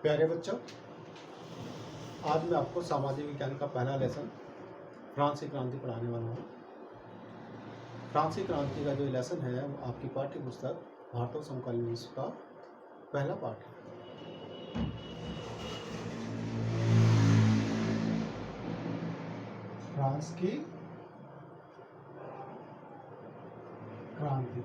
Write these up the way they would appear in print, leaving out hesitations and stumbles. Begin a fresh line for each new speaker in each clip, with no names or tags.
प्यारे बच्चों, आज मैं आपको सामाजिक विज्ञान का पहला लेसन फ्रांसीसी क्रांति पढ़ाने वाला हूँ। फ्रांसीसी क्रांति का जो लेसन है वो आपकी पाठ्य पुस्तक भारत समकालीन विश्व का पहला पाठ है। फ्रांस की क्रांति।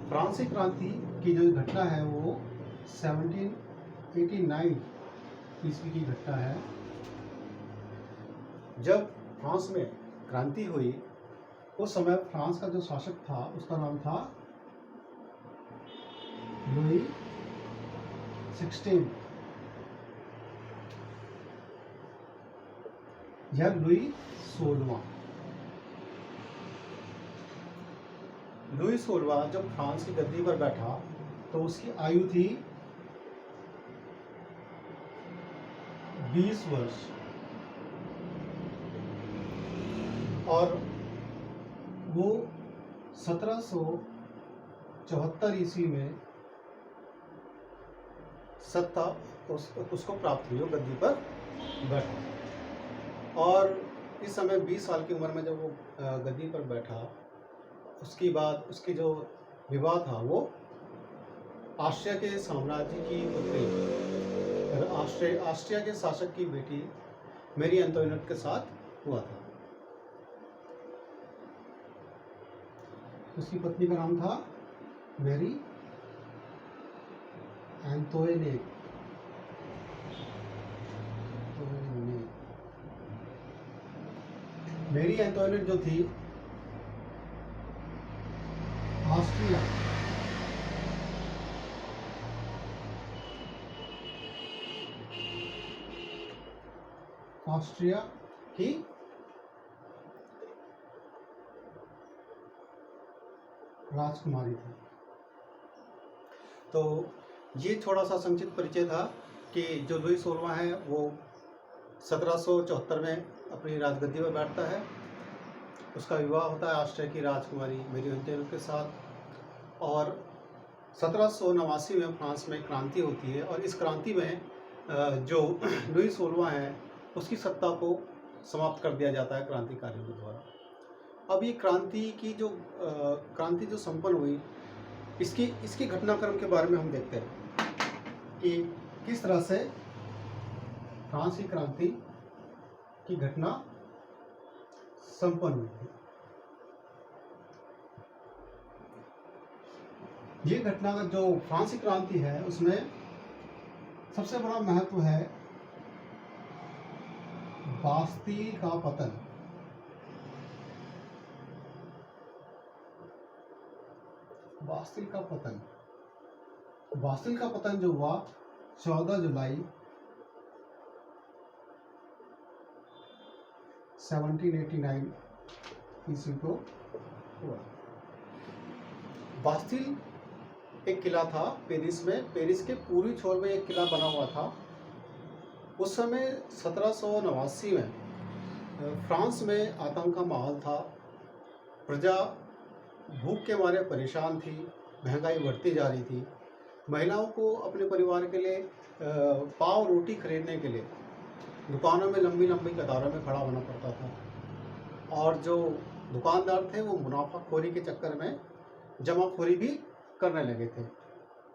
फ्रांसीसी क्रांति की जो घटना है वो 1789 ईस्वी की घटना है। जब फ्रांस में क्रांति हुई उस समय फ्रांस का जो शासक था उसका नाम था लुई 16 या लुई 16। लुई 16 जब फ्रांस की गद्दी पर बैठा तो उसकी आयु थी 20 वर्ष और वो 1774 ईस्वी में सत्ता उसको प्राप्त हुई, वो गद्दी पर बैठा। और इस समय 20 साल की उम्र में जब वो गद्दी पर बैठा, उसके बाद उसकी जो विवाह था वो ऑस्ट्रिया के साम्राज्य की पुत्री, ऑस्ट्रिया के शासक की बेटी मैरी एंटोइनेट के साथ हुआ था। उसकी पत्नी का नाम था मैरी एंटोइनेट। मैरी एंटोइनेट जो थी ऑस्ट्रिया की राजकुमारी थी। तो ये थोड़ा सा संक्षिप्त परिचय था कि जो लुई 16 है वो 1774 में अपनी राजगद्दी पर बैठता है। उसका विवाह होता है ऑस्ट्रिया की राजकुमारी मैरी एंटोइनेट के साथ और 1789 में फ्रांस में क्रांति होती है। और इस क्रांति में जो लुई 16 है उसकी सत्ता को समाप्त कर दिया जाता है क्रांतिकारियों के द्वारा। अब ये क्रांति जो संपन्न हुई, इसकी घटनाक्रम के बारे में हम देखते हैं कि किस तरह से फ्रांसीसी क्रांति की घटना संपन्न हुई थी। ये घटना का जो फ्रांसीसी क्रांति है उसमें सबसे बड़ा महत्व है बास्तील का पतन। बास्तील का पतन जो हुआ 14 जुलाई 1789 ईस्वी को हुआ। बास्तील एक किला था पेरिस में। पेरिस के पूर्वी छोर में एक किला बना हुआ था। उस समय 1789 में फ्रांस में आतंक का माहौल था। प्रजा भूख के मारे परेशान थी, महंगाई बढ़ती जा रही थी। महिलाओं को अपने परिवार के लिए पाव रोटी खरीदने के लिए दुकानों में लंबी लंबी कतारों में खड़ा होना पड़ता था। और जो दुकानदार थे वो मुनाफाखोरी के चक्कर में जमाखोरी भी करने लगे थे।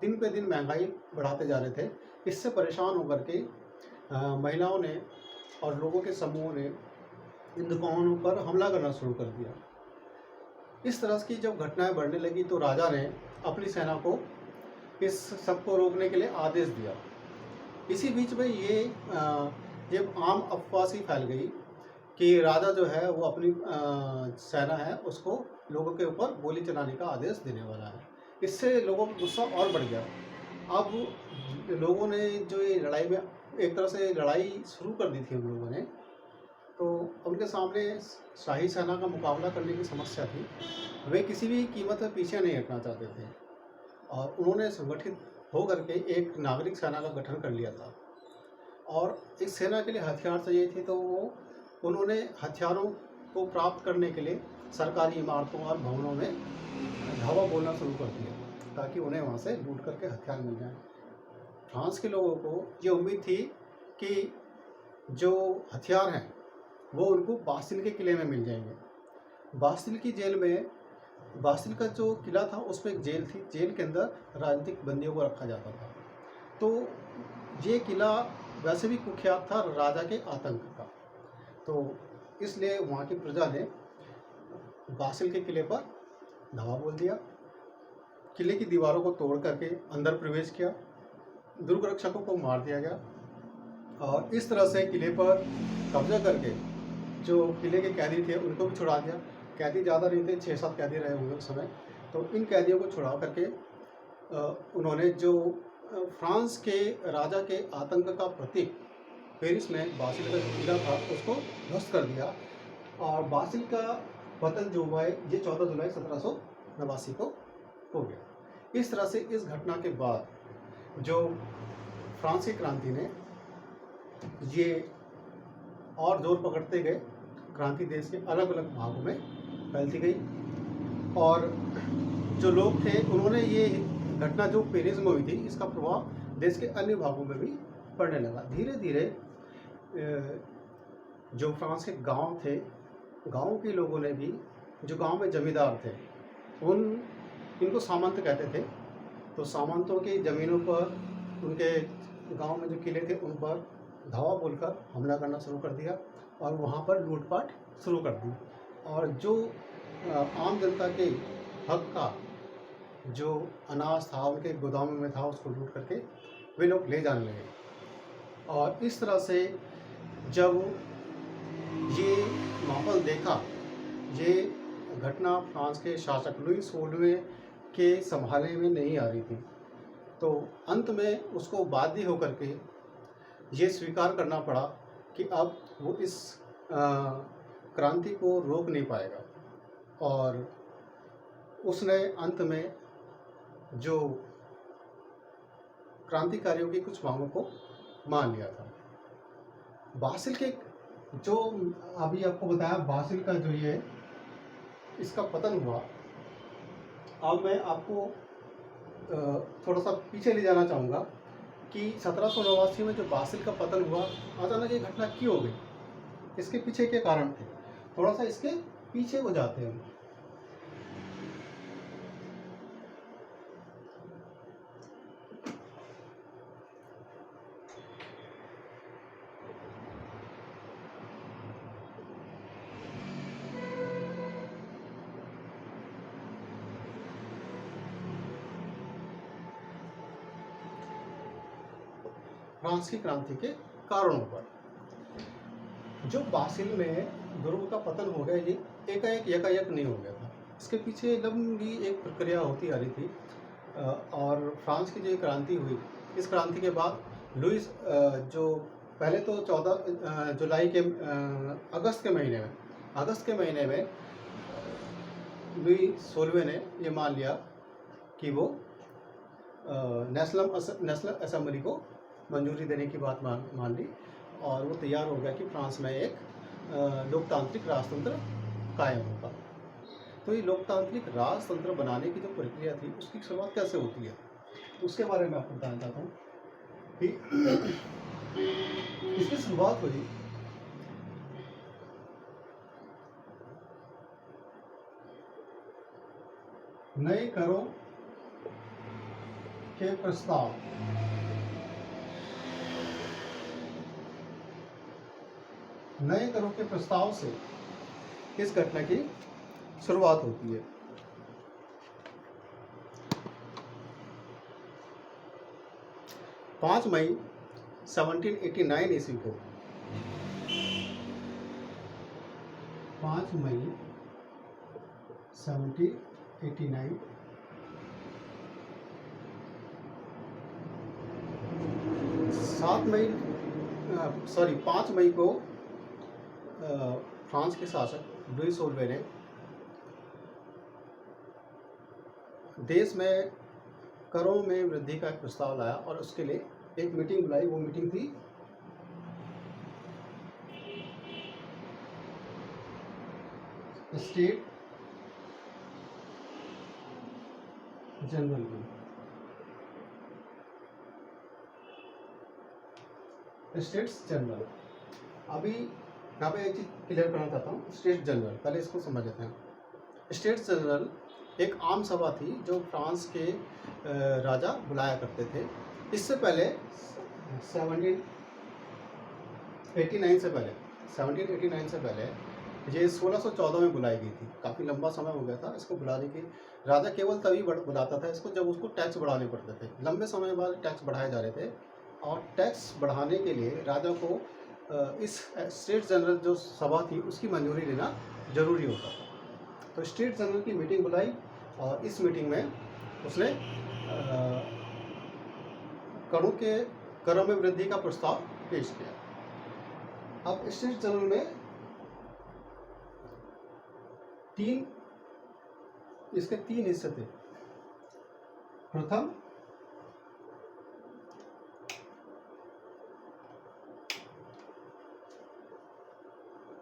दिन पे दिन महंगाई बढ़ाते जा रहे थे। इससे परेशान होकर के महिलाओं ने और लोगों के समूहों ने इन दुकानों पर हमला करना शुरू कर दिया। इस तरह की जब घटनाएं बढ़ने लगी तो राजा ने अपनी सेना को इस सबको रोकने के लिए आदेश दिया। इसी बीच में ये आम अफवाह सी फैल गई कि राजा जो है वो अपनी सेना है उसको लोगों के ऊपर गोली चलाने का आदेश देने वाला है। इससे लोगों का गुस्सा और बढ़ गया। अब लोगों ने जो ये लड़ाई में एक तरह से लड़ाई शुरू कर दी थी उन लोगों ने, तो उनके सामने शाही सेना का मुकाबला करने की समस्या थी। वे किसी भी कीमत पर पीछे नहीं हटना चाहते थे और उन्होंने संगठित होकर के एक नागरिक सेना का गठन कर लिया था। और इस सेना के लिए हथियार चाहिए थे, तो उन्होंने हथियारों को प्राप्त करने के लिए सरकारी इमारतों और भवनों में धावा बोलना शुरू कर दिया ताकि उन्हें वहाँ से लूट करके हथियार मिल जाए। फ्रांस के लोगों को ये उम्मीद थी कि जो हथियार हैं वो उनको बास्टिल के किले में मिल जाएंगे। बास्टिल की जेल में, बास्टिल का जो किला था उसमें एक जेल थी, जेल के अंदर राजनीतिक बंदियों को रखा जाता था। तो ये किला वैसे भी कुख्यात था राजा के आतंक का, तो इसलिए वहाँ की प्रजा ने बास्टिल के किले पर धावा बोल दिया। किले की दीवारों को तोड़ करके अंदर प्रवेश किया, दुर्ग रक्षकों को मार दिया गया और इस तरह से किले पर कब्जा करके जो किले के कैदी थे उनको भी छुड़ा दिया। कैदी ज़्यादा नहीं थे, 6-7 कैदी रहे होंगे उस समय। तो इन कैदियों को छुड़ा करके उन्होंने जो फ्रांस के राजा के आतंक का प्रतीक पेरिस में बासिल का किला था उसको ध्वस्त कर दिया और बासिल का पतन जो हुआ है ये 14 जुलाई 1789 को हो गया। इस तरह से इस घटना के बाद जो फ्रांस की क्रांति ने ये और जोर पकड़ते गए, क्रांति देश के अलग अलग भागों में फैलती गई और जो लोग थे उन्होंने ये घटना जो पेरिस में हुई थी इसका प्रभाव देश के अन्य भागों में भी पड़ने लगा। धीरे धीरे जो फ्रांस के गांव थे, गांव के लोगों ने भी, जो गांव में जमींदार थे इनको सामंत कहते थे, तो सामंतों की ज़मीनों पर, उनके गांव में जो किले थे उन पर धावा बोलकर हमला करना शुरू कर दिया और वहां पर लूटपाट शुरू कर दी और जो आम जनता के हक का जो अनाज था उनके गोदामों में था उसको लूट करके वे लोग ले जाने लगे। और इस तरह से जब ये माहौल देखा, ये घटना फ्रांस के शासक लुई 16वें के संभालने में नहीं आ रही थी, तो अंत में उसको बाध्य होकर के ये स्वीकार करना पड़ा कि अब वो इस क्रांति को रोक नहीं पाएगा और उसने अंत में जो क्रांतिकारियों की कुछ मांगों को मान लिया था। बासिल के जो अभी आपको बताया, बासिल का जो ये इसका पतन हुआ, अब मैं आपको थोड़ा सा पीछे ले जाना चाहूँगा कि 1789 में जो बासिल का पतन हुआ, अचानक ये घटना क्यों हो गई, इसके पीछे के कारण थे। थोड़ा सा इसके पीछे हो जाते हैं। फ्रांस की क्रांति के कारणों पर जो बासिल में दुर्ग का पतन हो गया, ये एकाएक नहीं हो गया था। इसके पीछे लंबी एक प्रक्रिया होती आ रही थी और फ्रांस की जो क्रांति हुई, इस क्रांति के बाद लुईस जो पहले तो 14 जुलाई के अगस्त के महीने में लुई 16वें ने ये मान लिया कि वो नेशनल असेंबली को मंजूरी देने की बात मान ली और वो तैयार हो गया कि फ्रांस में एक लोकतांत्रिक राजतंत्र कायम होगा। तो ये लोकतांत्रिक राजतंत्र बनाने की जो प्रक्रिया थी उसकी शुरुआत कैसे होती है उसके बारे में आपको बताना चाहता हूँ कि इसकी शुरुआत हुई नए करों के प्रस्ताव से इस घटना की शुरुआत होती है। 5 मई 1789 ईस्वी को 5 मई 1789 5 मई को फ्रांस के शासक लुई 16वें ने देश में करों में वृद्धि का एक प्रस्ताव लाया और उसके लिए एक मीटिंग बुलाई। वो मीटिंग थी स्टेट जनरल की। States general. अभी यहाँ पे एक चीज़ क्लियर करना चाहता हूँ, स्टेट्स जनरल, पहले इसको समझ लेते हैं। स्टेट्स जनरल एक आम सभा थी जो फ्रांस के राजा बुलाया करते थे। इससे पहले 1789 से पहले ये 1614 में बुलाई गई थी। काफ़ी लंबा समय हो गया था इसको बुलाने की। राजा केवल तभी बुलाता था इसको जब उसको टैक्स बढ़ाने पड़ते थे। लंबे समय बाद टैक्स बढ़ाए जा रहे थे और टैक्स बढ़ाने के लिए राजा को इस स्टेट जनरल जो सभा थी उसकी मंजूरी लेना जरूरी होता था। तो स्टेट जनरल की मीटिंग बुलाई और इस मीटिंग में उसने करों में वृद्धि का प्रस्ताव पेश किया। अब स्टेट जनरल में तीन हिस्से थे। प्रथम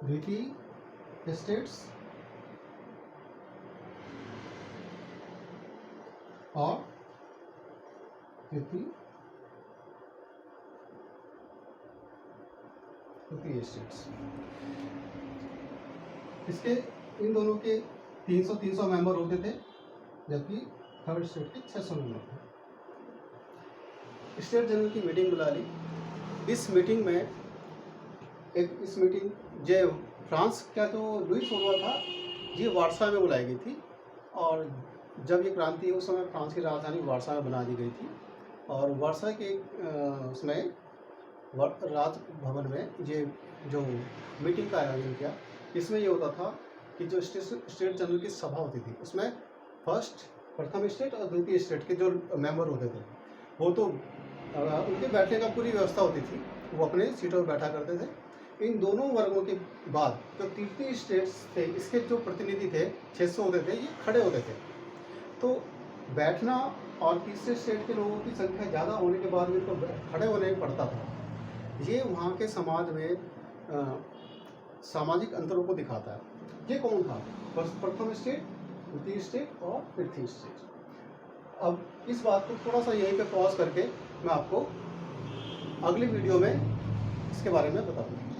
द्वितीय स्टेट्स और तृतीय स्टेट्स। इसके इन दोनों के 300 मेंबर होते थे, जबकि थर्ड स्टेट के 600 मेंबर थे। स्टेट जनरल की मीटिंग बुला ली। इस मीटिंग जो फ्रांस का जो लुई 16वां था, ये वारसा में बुलाई गई थी। और जब ये क्रांति उस समय फ्रांस की राजधानी वारसा में बना दी गई थी और वारसा के उसमें राजभवन में ये जो मीटिंग का आयोजन किया। इसमें ये होता था कि जो स्टेट जनरल की सभा होती थी उसमें प्रथम स्टेट और द्वितीय स्टेट के जो मेंबर होते थे वो तो उनके बैठने का पूरी व्यवस्था होती थी, वो अपने सीटों पर बैठा करते थे। इन दोनों वर्गों के बाद जो तृतीय स्टेट्स थे इसके जो प्रतिनिधि थे 600 होते थे, ये खड़े होते थे। तो बैठना और तीसरे स्टेट के लोगों की संख्या ज़्यादा होने के बाद भी तो खड़े होने पड़ता था। ये वहाँ के समाज में सामाजिक अंतरों को दिखाता है। ये कौन था? प्रथम स्टेट, द्वितीय स्टेट और तृतीय स्टेट। अब इस बात को थोड़ा सा यहीं पे पॉज करके मैं आपको अगली वीडियो में इसके बारे में बताऊंगा।